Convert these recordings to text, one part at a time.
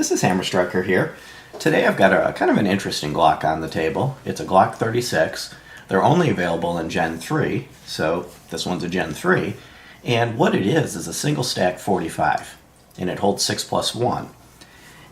This is Hammer Striker here. Today I've got a kind of an interesting Glock on the table. It's a Glock 36. They're only available in Gen 3, so this one's a Gen 3. And what it is a single stack 45, and it holds 6+1.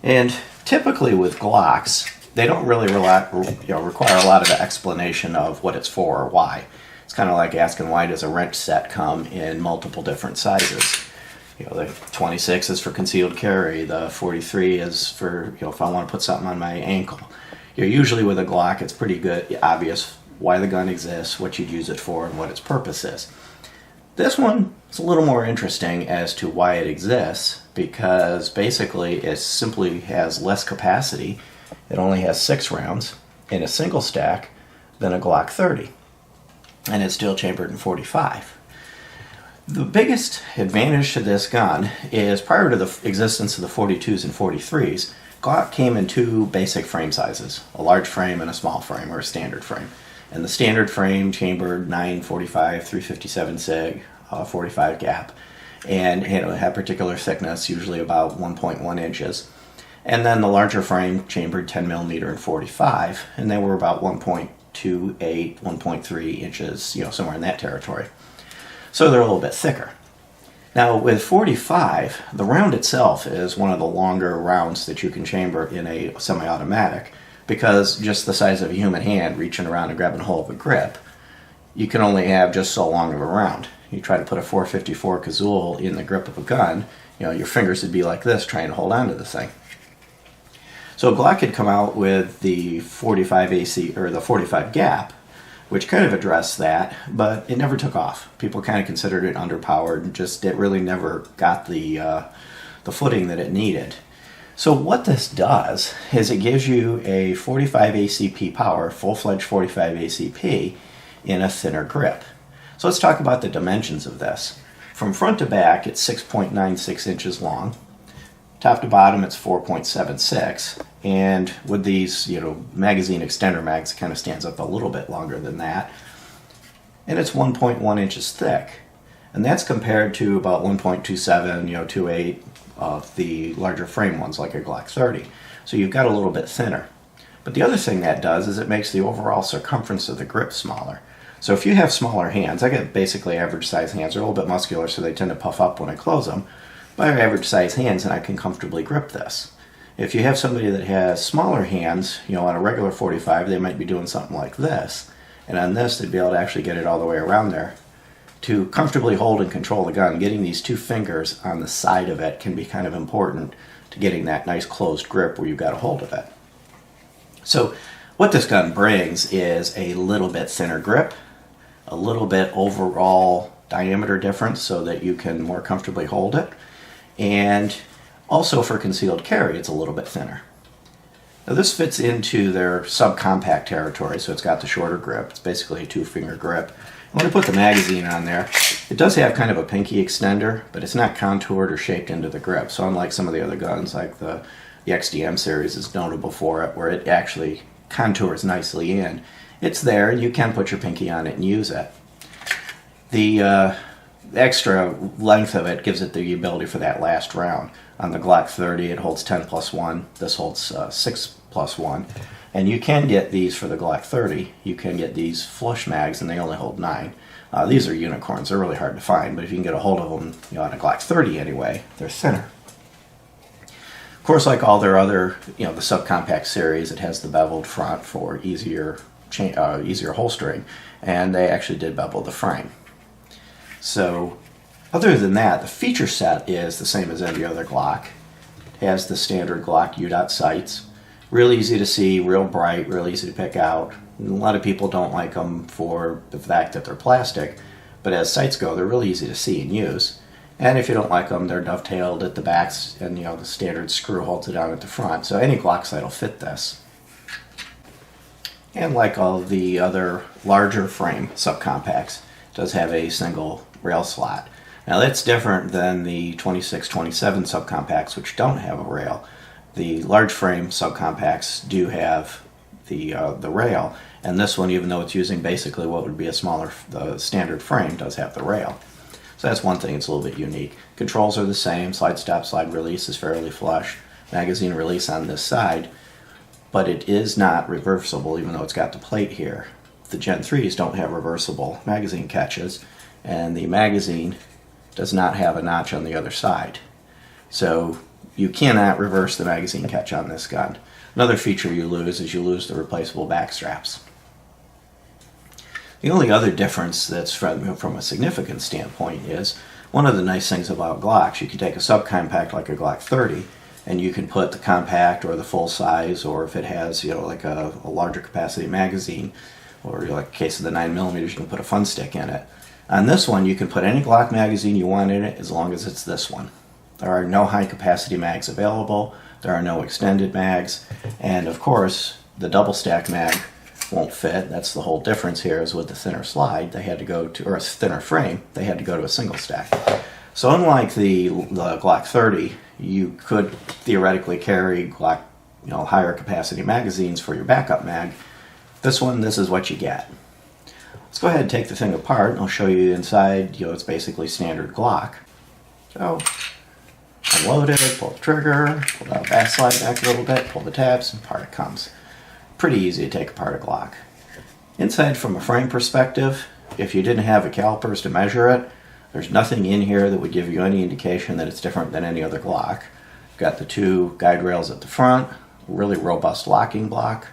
And typically with Glocks, they don't really require a lot of explanation of what it's for or why. It's kind of like asking why does a wrench set come in multiple different sizes. The 26 is for concealed carry. The 43 is for, if I want to put something on my ankle. Usually with a Glock, it's pretty good, obvious why the gun exists, what you'd use it for, and what its purpose is. This one is a little more interesting as to why it exists, because basically it simply has less capacity. It only has 6 rounds in a single stack than a Glock 30, and it's still chambered in 45. The biggest advantage to this gun is prior to the existence of the 42s and 43s, Glock came in 2 basic frame sizes, a large frame and a small frame, or a standard frame. And the standard frame chambered 945, 357 SIG, 45 gap, and it had particular thickness, usually about 1.1 inches. And then the larger frame chambered 10 millimeter and 45, and they were about 1.28, 1.3 inches, somewhere in that territory. So they're a little bit thicker. Now with 45, the round itself is one of the longer rounds that you can chamber in a semi-automatic, because just the size of a human hand reaching around and grabbing hold of a grip, you can only have just so long of a round. You try to put a 454 Cazul in the grip of a gun, your fingers would be like this trying to hold on to the thing. So Glock had come out with the 45 AC, or the 45 gap, which kind of addressed that, but it never took off. People kind of considered it underpowered, and it really never got the footing that it needed. So what this does is it gives you a 45 ACP power, full-fledged 45 ACP, in a thinner grip. So let's talk about the dimensions of this. From front to back, it's 6.96 inches long. Top to bottom, it's 4.76, and with these, magazine extender mags, it kind of stands up a little bit longer than that. And it's 1.1 inches thick, and that's compared to about 1.27, 2.8 of the larger frame ones like a Glock 30. So you've got a little bit thinner. But the other thing that does is it makes the overall circumference of the grip smaller. So if you have smaller hands, I get basically average size hands. They're a little bit muscular, so they tend to puff up when I close them. But I have average size hands, and I can comfortably grip this. If you have somebody that has smaller hands, on a regular 45, they might be doing something like this. And on this, they'd be able to actually get it all the way around there. To comfortably hold and control the gun, getting these 2 fingers on the side of it can be kind of important to getting that nice closed grip where you've got a hold of it. So what this gun brings is a little bit thinner grip, a little bit overall diameter difference so that you can more comfortably hold it, and also for concealed carry, it's a little bit thinner. Now this fits into their subcompact territory, so it's got the shorter grip. It's basically a 2-finger grip. When I put the magazine on there, it does have kind of a pinky extender, but it's not contoured or shaped into the grip. So unlike some of the other guns, like the XDM series is notable for it, where it actually contours nicely in. It's there, you can put your pinky on it and use it. The extra length of it gives it the ability for that last round. On the Glock 30, it holds 10+1. This holds 6+1. And you can get these for the Glock 30. You can get these flush mags, and they only hold 9. These are unicorns. They're really hard to find, but if you can get a hold of them, on a Glock 30 anyway, they're thinner. Of course, like all their other, the subcompact series, it has the beveled front for easier holstering, and they actually did bevel the frame. So, other than that, the feature set is the same as any other Glock. It has the standard Glock U-dot sights. Real easy to see, real bright, real easy to pick out. A lot of people don't like them for the fact that they're plastic, but as sights go, they're really easy to see and use. And if you don't like them, they're dovetailed at the backs, and the standard screw holds it down at the front. So any Glock sight will fit this. And like all the other larger frame subcompacts, it does have a single rail slot. Now that's different than the 26-27 subcompacts, which don't have a rail. The large frame subcompacts do have the rail, and this one, even though it's using basically what would be a smaller standard frame, does have the rail. So that's one thing, it's a little bit unique. Controls are the same, slide stop, slide release is fairly flush. magazine release on this side, but it is not reversible even though it's got the plate here. The Gen 3s don't have reversible magazine catches, and the magazine does not have a notch on the other side. So you cannot reverse the magazine catch on this gun. Another feature you lose is you lose the replaceable back straps. The only other difference that's from a significant standpoint is one of the nice things about Glocks. You can take a subcompact like a Glock 30 and you can put the compact or the full size, or if it has, you know, like a larger capacity magazine, or like in case of the 9mm, you can put a fun stick in it. On this one, you can put any Glock magazine you want in it as long as it's this one. There are no high capacity mags available, there are no extended mags, and of course the double stack mag won't fit. That's the whole difference here, is with the thinner slide they had to go to, or a thinner frame, they had to go to a single stack. So unlike the Glock 30, you could theoretically carry Glock, you know, higher capacity magazines for your backup mag. This one, this is what you get. Let's go ahead and take the thing apart and I'll show you inside. You know, it's basically standard Glock. So unload it, pull the trigger, pull the back slide back a little bit, pull the tabs, and apart it comes. Pretty easy to take apart a Glock. Inside, from a frame perspective, if you didn't have a calipers to measure it, there's nothing in here that would give you any indication that it's different than any other Glock. Got the two guide rails at the front, really robust locking block,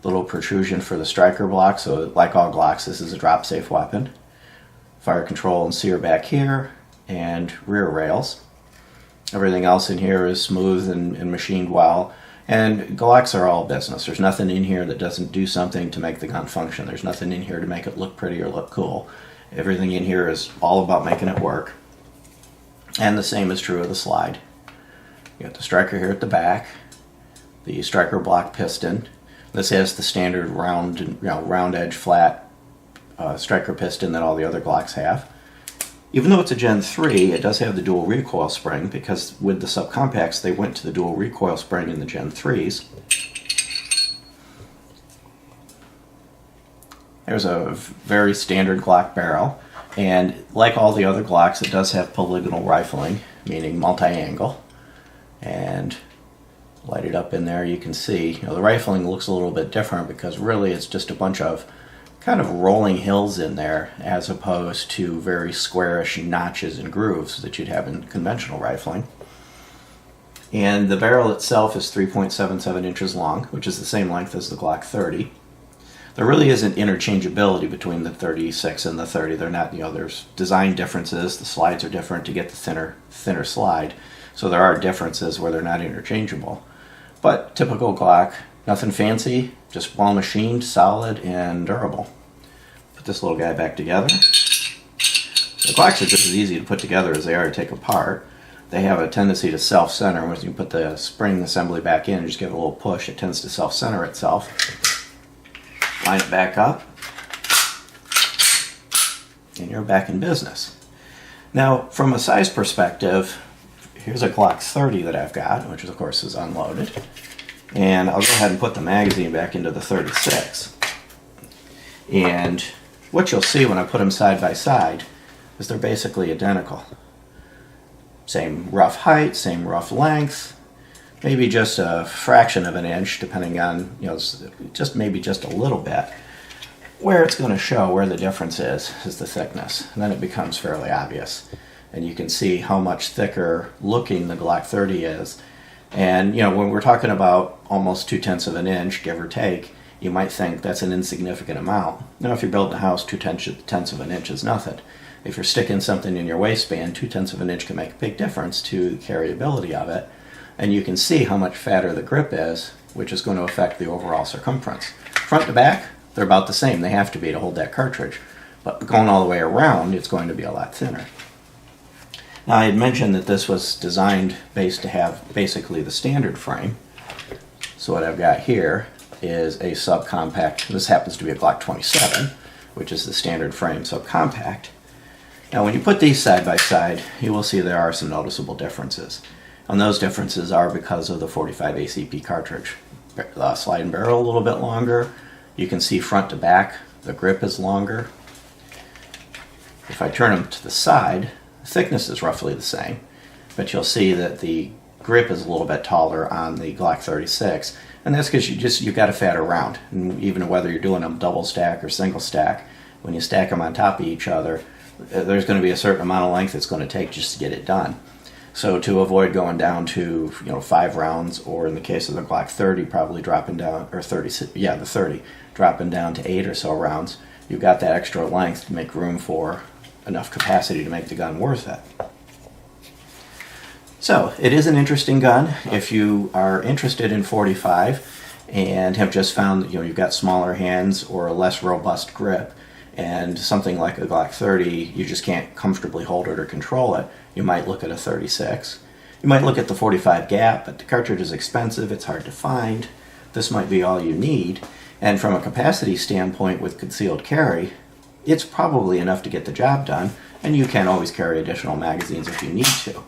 little protrusion for the striker block, so like all Glocks, this is a drop safe weapon. Fire control and sear back here, and rear rails. Everything else in here is smooth and machined well. And Glocks are all business. There's nothing in here that doesn't do something to make the gun function. There's nothing in here to make it look pretty or look cool. Everything in here is all about making it work. And the same is true of the slide. You got the striker here at the back, the striker block piston. This has the standard round edge flat striker piston that all the other Glocks have. Even though it's a Gen 3, it does have the dual recoil spring, because with the subcompacts they went to the dual recoil spring in the Gen 3s. There's a very standard Glock barrel, and like all the other Glocks, it does have polygonal rifling, meaning multi-angle. And light it up in there, you can see, you know, the rifling looks a little bit different because really it's just a bunch of kind of rolling hills in there, as opposed to very squarish notches and grooves that you'd have in conventional rifling. And the barrel itself is 3.77 inches long, which is the same length as the Glock 30. There really isn't interchangeability between the 36 and the 30. They're not, you know, there's design differences. The slides are different to get the thinner slide. So there are differences where they're not interchangeable. But typical Glock, nothing fancy, just well machined, solid, and durable. Put this little guy back together. The Glocks are just as easy to put together as they are to take apart. They have a tendency to self-center. When you put the spring assembly back in, you just give it a little push, it tends to self-center itself. Line it back up, and you're back in business. Now, from a size perspective, here's a Glock 30 that I've got, which of course is unloaded. And I'll go ahead and put the magazine back into the 36. And what you'll see when I put them side by side is they're basically identical. Same rough height, same rough length, maybe just a fraction of an inch, depending on, you know, just maybe just a little bit. Where it's going to show where the difference is the thickness, and then it becomes fairly obvious. And you can see how much thicker looking the Glock 30 is. And, you know, when we're talking about almost 2/10 of an inch, give or take, you might think that's an insignificant amount. Now, if you're building a house, 2/10 of an inch is nothing. If you're sticking something in your waistband, 2/10 of an inch can make a big difference to the carryability of it. And you can see how much fatter the grip is, which is going to affect the overall circumference. Front to back, they're about the same. They have to be to hold that cartridge. But going all the way around, it's going to be a lot thinner. Now, I had mentioned that this was designed based to have basically the standard frame. So what I've got here is a subcompact. This happens to be a Glock 27, which is the standard frame subcompact. Now, when you put these side by side, you will see there are some noticeable differences. And those differences are because of the 45 ACP cartridge. The slide and barrel a little bit longer. You can see front to back, the grip is longer. If I turn them to the side, the thickness is roughly the same, but you'll see that the grip is a little bit taller on the Glock 36, and that's because you've got a fatter round. And even whether you're doing them double stack or single stack, when you stack them on top of each other, there's going to be a certain amount of length it's going to take just to get it done. So to avoid going down to 5 rounds, or in the case of the Glock 30, probably dropping down, or 30, yeah, the 30, dropping down to 8 or so rounds, you've got that extra length to make room for enough capacity to make the gun worth it. So it is an interesting gun. If you are interested in .45 and have just found that you've got smaller hands or a less robust grip, and something like a Glock 30, you just can't comfortably hold it or control it, you might look at a 36. You might look at the .45 gap, but the cartridge is expensive, it's hard to find. This might be all you need. And from a capacity standpoint with concealed carry, it's probably enough to get the job done, and you can always carry additional magazines if you need to.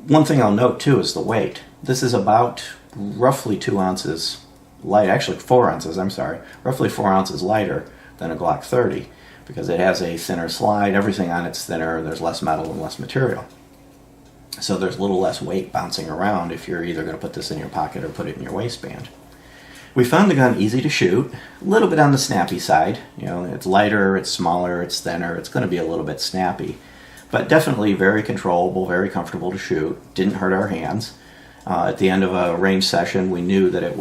One thing I'll note too is the weight. This is about roughly 2 ounces light, actually 4 ounces, I'm sorry, roughly 4 ounces lighter than a Glock 30, because it has a thinner slide, everything on it's thinner, there's less metal and less material. So there's a little less weight bouncing around if you're either going to put this in your pocket or put it in your waistband. We found the gun easy to shoot, a little bit on the snappy side. It's lighter, it's smaller, it's thinner, it's going to be a little bit snappy, but definitely very controllable, very comfortable to shoot, didn't hurt our hands. At the end of a range session, we knew that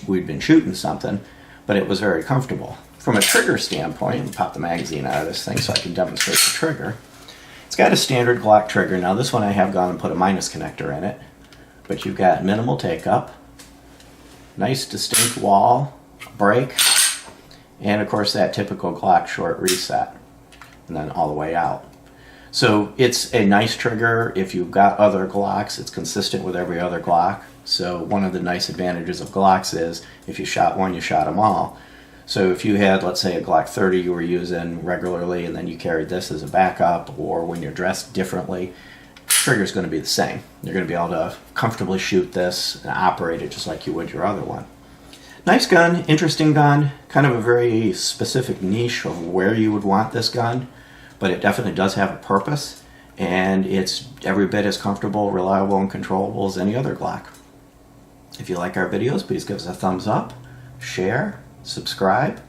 we'd been shooting something, but it was very comfortable. From a trigger standpoint, let me pop the magazine out of this thing so I can demonstrate the trigger. It's got a standard Glock trigger. Now this one I have gone and put a minus connector in it, but you've got minimal take-up, nice distinct wall, break, and of course that typical Glock short reset, and then all the way out. So it's a nice trigger. If you've got other Glocks, it's consistent with every other Glock. So one of the nice advantages of Glocks is if you shot one, you shot them all. So if you had, let's say, a Glock 30 you were using regularly and then you carried this as a backup, or when you're dressed differently, the trigger's going to be the same. You're going to be able to comfortably shoot this and operate it just like you would your other one. Nice gun, interesting gun, kind of a very specific niche of where you would want this gun, but it definitely does have a purpose, and it's every bit as comfortable, reliable, and controllable as any other Glock. If you like our videos, please give us a thumbs up, share, subscribe,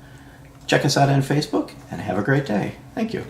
check us out on Facebook, and have a great day. Thank you.